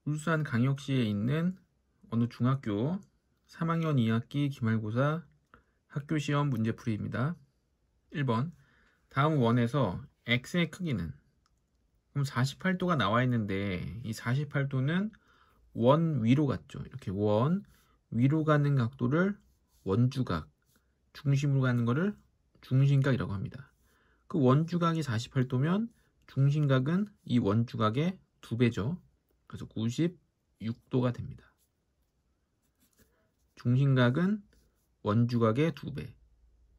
울산광역시에 있는 어느 중학교 3학년 2학기 기말고사 학교시험 문제풀이입니다. 1번 다음 원에서 x의 크기는, 그럼 48도가 나와 있는데 이 48도는 원 위로 갔죠. 이렇게 원 위로 가는 각도를 원주각, 중심으로 가는 거를 중심각이라고 합니다. 그 원주각이 48도면 중심각은 이 원주각의 2배죠. 그래서 96도가 됩니다. 중심각은 원주각의 2배.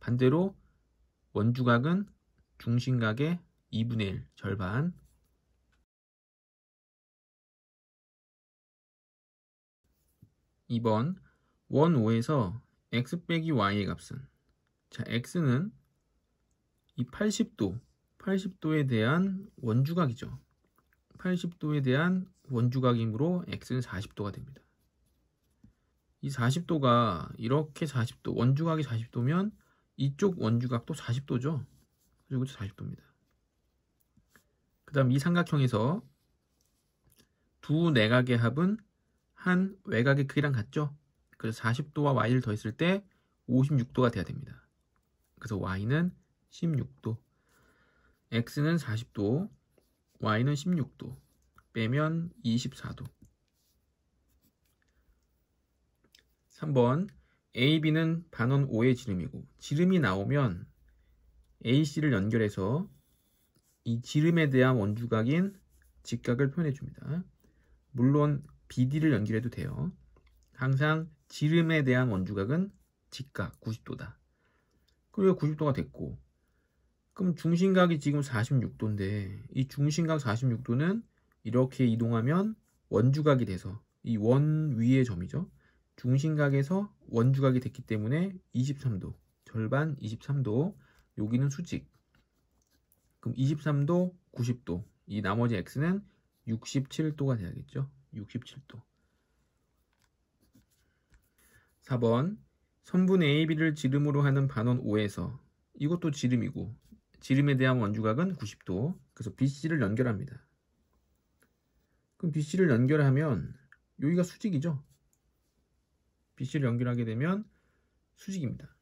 반대로 원주각은 중심각의 2분의 1, 절반. 2번 원 5에서 x 빼기 y의 값은, 자 x는 이 80도에 대한 원주각이죠. 80도에 대한 원주각이므로 x는 40도가 됩니다. 이 40도가 이렇게 40도, 원주각이 40도면 이쪽 원주각도 40도죠. 그리고 40도입니다. 그 다음 이 삼각형에서 두 내각의 합은 한 외곽의 크기랑 같죠. 그래서 40도와 y를 더했을 때 56도가 돼야 됩니다. 그래서 y는 16도, x는 40도, y는 16도, 빼면 24도. 3번 AB는 반원 5의 지름이고, 지름이 나오면 AC를 연결해서 이 지름에 대한 원주각인 직각을 표현해 줍니다. 물론 BD를 연결해도 돼요. 항상 지름에 대한 원주각은 직각 90도다. 그리고 90도가 됐고, 그럼 중심각이 지금 46도인데 이 중심각 46도는 이렇게 이동하면 원주각이 돼서 이 원 위의 점이죠. 중심각에서 원주각이 됐기 때문에 23도, 절반 23도, 여기는 수직. 그럼 23도, 90도, 이 나머지 x는 67도가 돼야겠죠. 67도. 4번 선분 AB를 지름으로 하는 반원 5에서, 이것도 지름이고 지름에 대한 원주각은 90도. 그래서 BC를 연결합니다. 그럼 BC를 연결하면 여기가 수직이죠. BC를 연결하게 되면 수직입니다.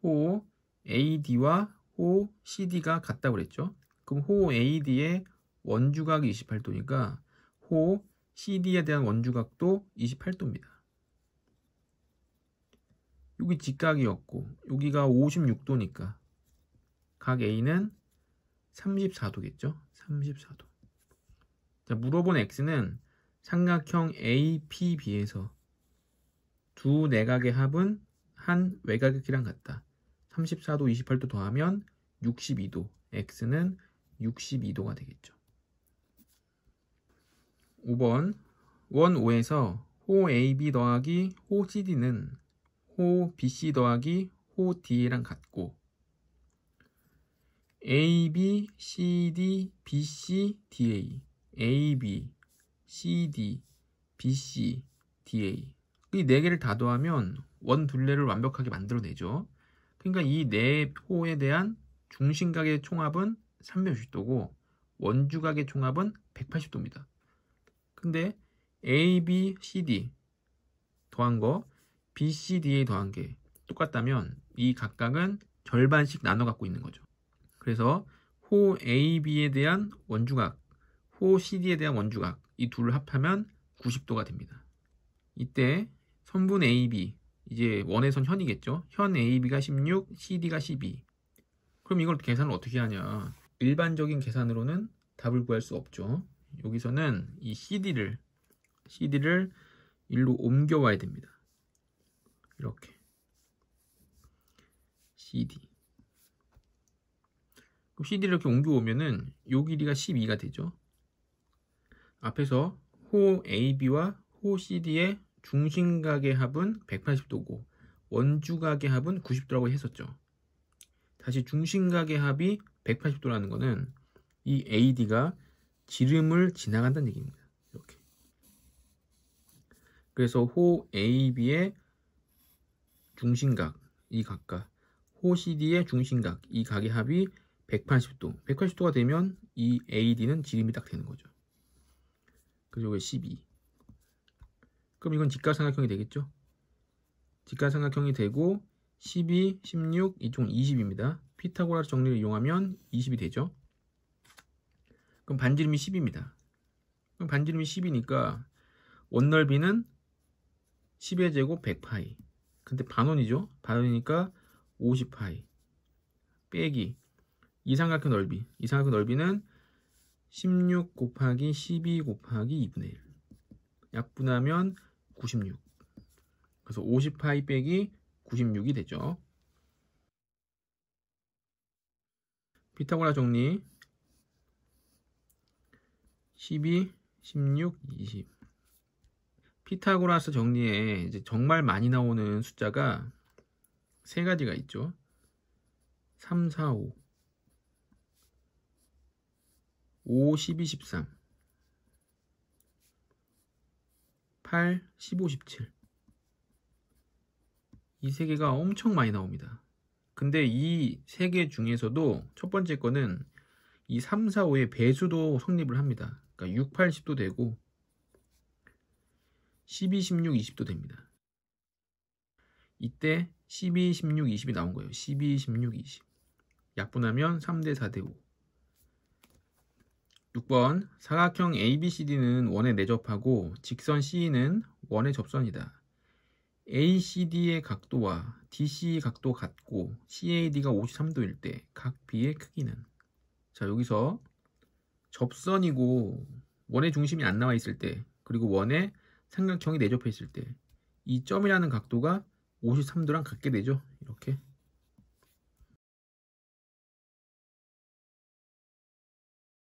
호 AD와 호 CD가 같다고 그랬죠. 그럼 호 AD의 원주각이 28도니까 호 CD에 대한 원주각도 28도입니다. 여기 직각이었고 여기가 56도니까 각 A는 34도겠죠. 34도. 자, 물어본 X는 삼각형 APB에서 두 내각의 합은 한 외곽의 크기랑 같다. 34도, 28도 더하면 62도. X는 62도가 되겠죠. 5번 원 5에서 호 AB 더하기 호 CD는 호 BC 더하기 호 DA랑 같고, AB, CD, BC, DA, AB, CD, BC, DA, 이 네 개를 다 더하면 원 둘레를 완벽하게 만들어내죠. 그러니까 이 네 호에 대한 중심각의 총합은 360도고 원주각의 총합은 180도입니다. 근데 AB, CD 더한 거, BC, DA 더한 게 똑같다면 이 각각은 절반씩 나눠 갖고 있는 거죠. 그래서 호 AB에 대한 원주각, 호 CD에 대한 원주각, 이 둘을 합하면 90도가 됩니다. 이때 선분 AB, 이제 원의 선 현이겠죠. 현 AB가 16, CD가 12. 그럼 이걸 계산을 어떻게 하냐. 일반적인 계산으로는 답을 구할 수 없죠. 여기서는 이 CD를 일로 옮겨와야 됩니다. 이렇게 CD. 그럼 CD를 이렇게 옮겨오면은 요 길이가 12가 되죠. 앞에서 호 AB와 호 CD의 중심각의 합은 180도고 원주각의 합은 90도라고 했었죠. 다시 중심각의 합이 180도라는 거는 이 AD가 지름을 지나간다는 얘기입니다. 이렇게. 그래서 호 AB의 중심각, 이 각과 호 CD의 중심각, 이 각의 합이 180도. 180도가 되면 이 AD는 지름이 딱 되는 거죠. 그리고 여기 12. 그럼 이건 직각삼각형이 되겠죠? 직각삼각형이 되고 12, 16, 이쪽은 20입니다. 피타고라스 정리를 이용하면 20이 되죠? 그럼 반지름이 10입니다. 그럼 반지름이 10이니까 원넓이는 10의 제곱 100파이. 근데 반원이죠? 반원이니까 50파이. 빼기 이삼각형 넓이. 이삼각형 넓이는 16 곱하기 12 곱하기 2분의 1. 약분하면 96. 그래서 50파이 빼기 96이 되죠. 피타고라스 정리 12, 16, 20. 피타고라스 정리에 이제 정말 많이 나오는 숫자가 세 가지가 있죠. 3, 4, 5. 5, 12, 13. 8, 15, 17. 이 세 개가 엄청 많이 나옵니다. 근데 이 세 개 중에서도 첫 번째 거는 이 3, 4, 5의 배수도 성립을 합니다. 그러니까 6, 8, 10도 되고 12, 16, 20도 됩니다. 이때 12, 16, 20이 나온 거예요. 12, 16, 20. 약분하면 3대 4대 5. 6번 사각형 ABCD는 원에 내접하고 직선 CE는 원의 접선이다. ACD의 각도와 DC의 각도 같고 CAD가 53도일 때 각 B의 크기는. 자, 여기서 접선이고 원의 중심이 안 나와 있을 때, 그리고 원에 삼각형이 내접해 있을 때 이 점이라는 각도가 53도랑 같게 되죠. 이렇게.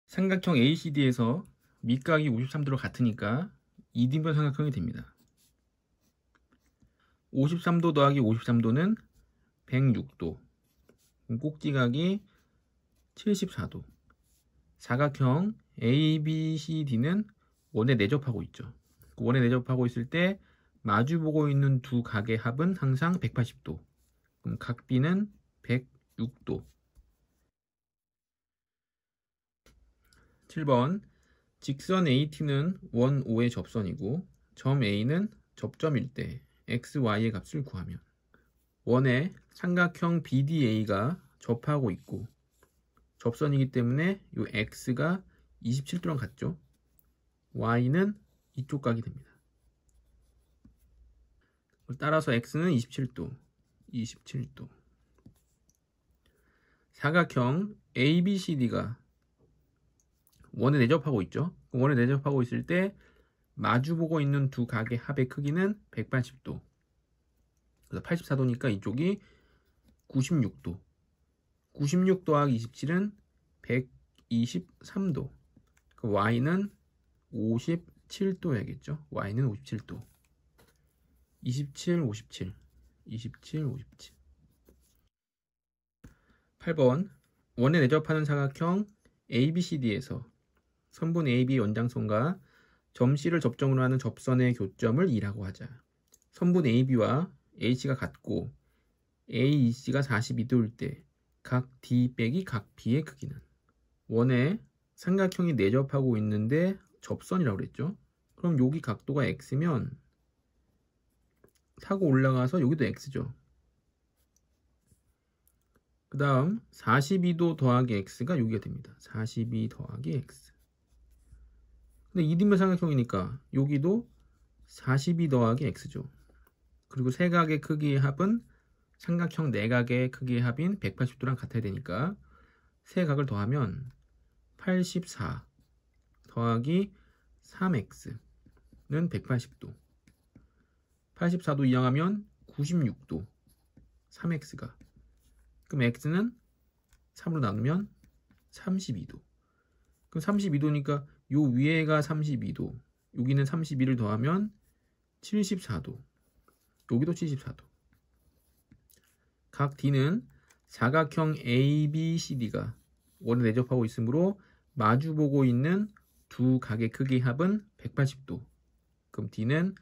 삼각형 ACD에서 밑각이 53도로 같으니까 2등변 삼각형이 됩니다. 53도 더하기 53도는 106도. 꼭지각이 74도. 사각형 ABCD는 원에 내접하고 있죠. 원에 내접하고 있을 때 마주보고 있는 두 각의 합은 항상 180도. 그럼 각 B는 106도. 7번 직선 AT는 원 O의 접선이고 점 A는 접점일 때 X, Y의 값을 구하면. 원에 삼각형 BDA가 접하고 있고 접선이기 때문에 이 X가 27도랑 같죠. Y는 이쪽 각이 됩니다. 따라서 X는 27도. 27도. 사각형 ABCD가 원에 내접하고 있죠. 원에 내접하고 있을 때 마주보고 있는 두 각의 합의 크기는 180도. 그래서 84도니까 이쪽이 96도. 96 더하기 27은 123도. 그 Y는 57도야겠죠. Y는 57도. 27, 57. 27, 57. 8번 원에 내접하는 사각형 ABCD에서 선분 AB 연장선과 점 C를 접점으로 하는 접선의 교점을 E라고 하자. 선분 AB와 H가 같고 AEC가 42도일 때 각 D 빼기 각 B의 크기는. 원에 삼각형이 내접하고 있는데 접선이라고 그랬죠. 그럼 여기 각도가 X면 타고 올라가서 여기도 X죠. 그 다음 42도 더하기 X가 여기가 됩니다. 42 더하기 X. 근데 2등변 삼각형이니까 여기도 42 더하기 X죠. 그리고 세 각의 크기의 합은 삼각형 네 각의 크기의 합인 180도랑 같아야 되니까 세 각을 더하면 84 더하기 3X는 180도. 84도 이항하면 96도. 3X가. 그럼 X는 3으로 나누면 32도. 그럼 32도니까 요 위에가 32도. 여기는 32를 더하면 74도. 여기도 74도. 각 D는 사각형 ABCD가 원에 내접하고 있으므로 마주보고 있는 두 각의 크기의 합은 180도. 그럼 D는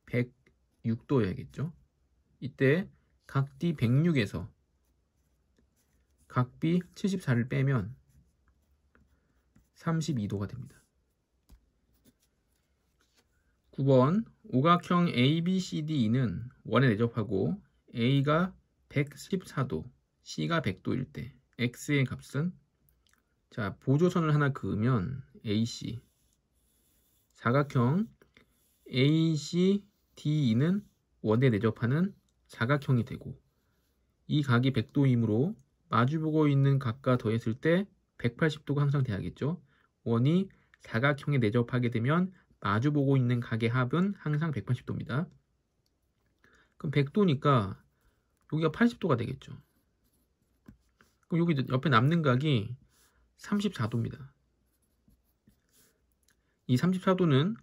106도여야겠죠. 이때 각 D 106에서 각 B 74를 빼면 32도가 됩니다. 9번 오각형 ABCDE는 원에 내접하고 A가 114도, C가 100도일 때 X의 값은? 자, 보조선을 하나 그으면 AC, 사각형 ACDE는 원에 내접하는 사각형이 되고 이 각이 100도이므로 마주보고 있는 각과 더했을 때 180도가 항상 돼야겠죠. 원이 사각형에 내접하게 되면 마주보고 있는 각의 합은 항상 180도입니다. 그럼 100도니까 여기가 80도가 되겠죠. 그럼 여기 옆에 남는 각이 34도입니다. 이 34도는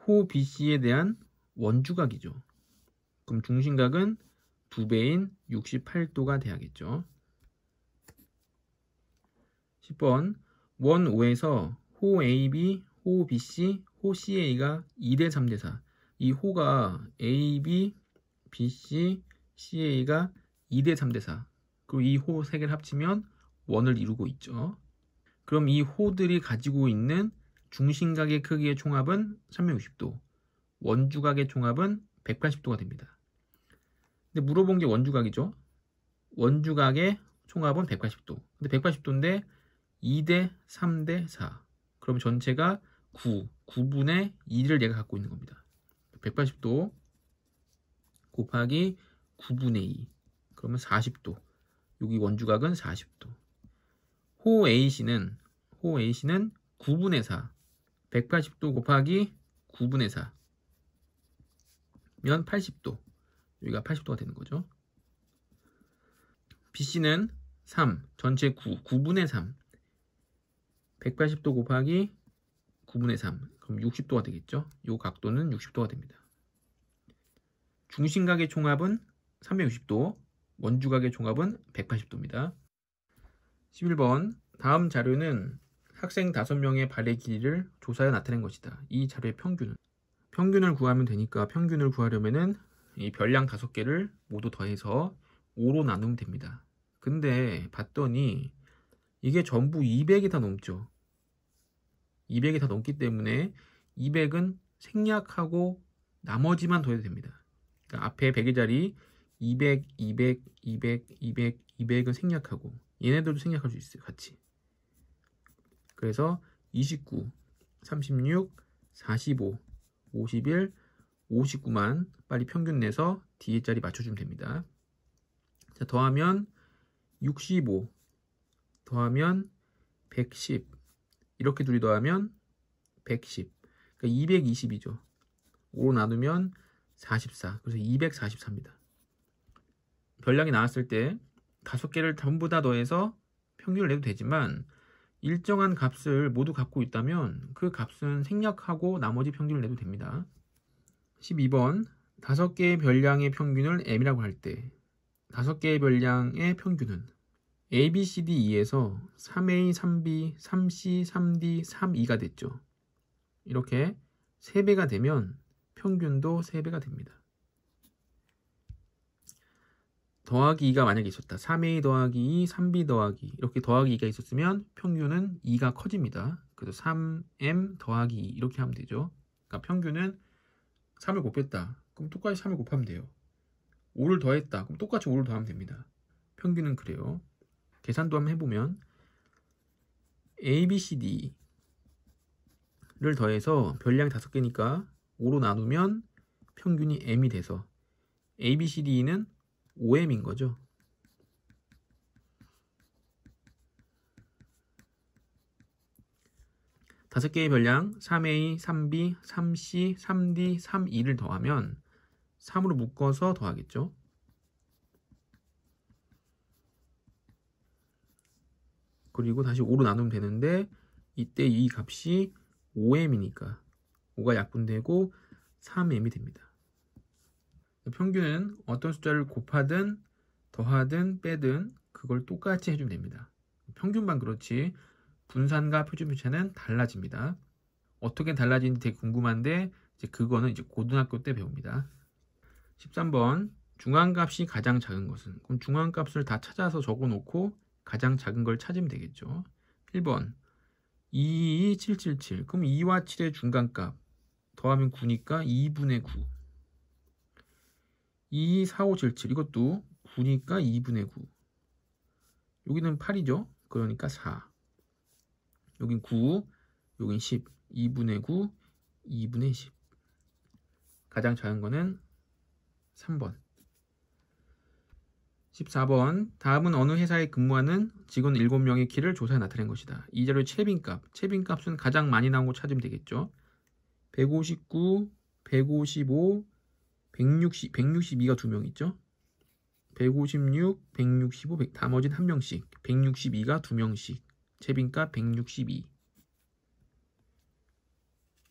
호 BC에 대한 원주각이죠. 그럼 중심각은 2배인 68도가 돼야겠죠. 10번 원 O에서 호 AB, 호 BC, 호 CA가 2대 3대 4. 이 호가 AB, BC, CA가 2대 3대 4. 그리고 이 호 3개를 합치면 원을 이루고 있죠. 그럼 이 호들이 가지고 있는 중심각의 크기의 총합은 360도, 원주각의 총합은 180도가 됩니다. 근데 물어본 게 원주각이죠. 원주각의 총합은 180도. 근데 180도인데 2대 3대 4. 그럼 전체가 9분의 2를 얘가 갖고 있는 겁니다. 180도 곱하기 9분의 2. 그러면 40도. 여기 원주각은 40도. 호 AC는 9분의 4. 180도 곱하기 9분의 4. 면 80도. 여기가 80도가 되는 거죠. BC는 3. 전체 9분의 3. 180도 곱하기 9분의 3. 그럼 60도가 되겠죠. 이 각도는 60도가 됩니다. 중심각의 총합은 360도, 원주각의 총합은 180도입니다. 11번 다음 자료는 학생 5명의 발의 길이를 조사해 나타낸 것이다. 이 자료의 평균을 구하면 되니까 평균을 구하려면은 이 별량 5개를 모두 더해서 5로 나누면 됩니다. 근데 봤더니 이게 전부 200이 다 넘죠. 200이 다 넘기 때문에 200은 생략하고 나머지만 더해도 됩니다. 그러니까 앞에 100의 자리 200, 200, 200, 200, 200은 생략하고 얘네들도 생략할 수 있어요. 같이. 그래서 29, 36, 45, 51, 59만 빨리 평균 내서 뒤에 자리 맞춰주면 됩니다. 자, 더하면 65, 더하면 110, 이렇게 둘이 더하면 110, 그러니까 220이죠. 5로 나누면 44, 그래서 244입니다. 별량이 나왔을 때 5개를 전부 다 더해서 평균을 내도 되지만 일정한 값을 모두 갖고 있다면 그 값은 생략하고 나머지 평균을 내도 됩니다. 12번 5개의 별량의 평균을 M이라고 할 때 5개의 별량의 평균은 A, B, C, D, E에서 3A, 3B, 3C, 3D, 3E가 됐죠. 이렇게 3배가 되면 평균도 3배가 됩니다. 더하기 2가 만약에 있었다. 3A 더하기 2, 3B 더하기 이렇게 더하기 2가 있었으면 평균은 2가 커집니다. 그래서 3M 더하기 2 이렇게 하면 되죠. 그러니까 평균은 3을 곱했다. 그럼 똑같이 3을 곱하면 돼요. 5를 더했다. 그럼 똑같이 5를 더하면 됩니다. 평균은 그래요. 계산도 한번 해보면 A, B, C, D를 더해서 별량이 5개니까 5로 나누면 평균이 M이 돼서 A, B, C, D는 5M인 거죠. 다섯 개의 별량 3A, 3B, 3C, 3D, 3E를 더하면 3으로 묶어서 더하겠죠. 그리고 다시 5로 나누면 되는데 이때 이 값이 5M이니까 5가 약분되고 3M이 됩니다. 평균은 어떤 숫자를 곱하든 더하든 빼든 그걸 똑같이 해주면 됩니다. 평균만 그렇지 분산과 표준편차는 달라집니다. 어떻게 달라지는지 되게 궁금한데 그거는 이제 고등학교 때 배웁니다. 13번 중앙값이 가장 작은 것은? 그럼 중앙값을 다 찾아서 적어놓고 가장 작은 걸 찾으면 되겠죠. 1번 22777 그럼 2와 7의 중간값 더하면 9니까 2분의 9. 2, 4, 5, 7, 7. 이것도 9니까 2분의 9. 여기는 8이죠. 그러니까 4. 여긴 9, 여긴 10. 2분의 9, 2분의 10. 가장 작은 거는 3번. 14번. 다음은 어느 회사에 근무하는 직원 7명의 키를 조사해 나타낸 것이다. 이 자료의 채빈값. 채빈값은 가장 많이 나온 거 찾으면 되겠죠. 159, 155, 162가 2명 있죠. 156, 165, 나머지는 1명씩. 162가 2명씩. 채빈값 162.